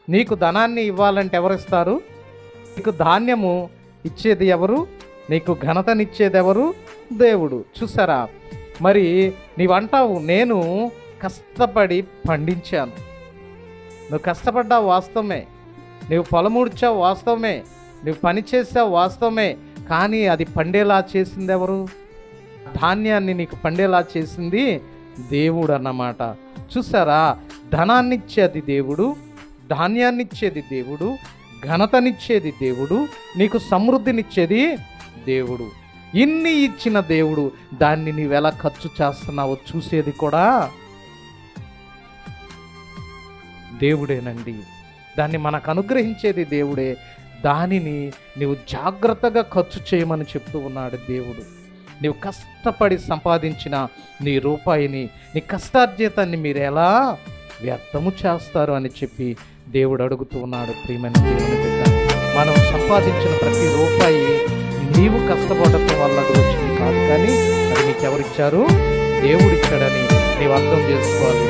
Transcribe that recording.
నీకు ధనాన్ని ఇవ్వాలంటే ఎవరిస్తారు? నీకు ధాన్యము ఇచ్చేది ఎవరు? నీకు ఘనతనిచ్చేది ఎవరు? దేవుడు. చూసారా? మరి నీవంటావు, నేను కష్టపడి పండించాను. నువ్వు కష్టపడ్డావు వాస్తవమే, నువ్వు పొలముడ్చావు వాస్తవమే, నువ్వు పని చేసావు వాస్తవమే, కానీ అది పండేలా చేసింది ఎవరు? ధాన్యాన్ని నీకు పండేలా చేసింది దేవుడు అన్నమాట. చూసారా? ధనాన్నిచ్చేది దేవుడు, ధాన్యాన్నిచ్చేది దేవుడు, ఘనతనిచ్చేది దేవుడు, నీకు సమృద్ధినిచ్చేది దేవుడు. ఇన్ని ఇచ్చిన దేవుడు దాన్ని నీవెలా ఖర్చు చేస్తున్నావో చూసేది కూడా దేవుడేనండి. దాన్ని మనకు అనుగ్రహించేది దేవుడే. దానిని నీవు జాగ్రత్తగా ఖర్చు చేయమని చెప్తూ ఉన్నాడు దేవుడు. నీవు కష్టపడి సంపాదించిన నీ రూపాయిని, నీ కష్టార్జితాన్ని మీరు ఎలా వ్యర్థము చేస్తారు అని చెప్పి దేవుడు అడుగుతూ ఉన్నాడు. ప్రియమైన దేవుని బిడ్డ, మనం సంపాదించిన ప్రతి రూపాయి నీవు కష్టపడటం వల్ల అది వచ్చింది కాదు, కానీ అది నీకెవరిచ్చారు? దేవుడిచ్చాడని నీవు అర్థం చేసుకోవాలి.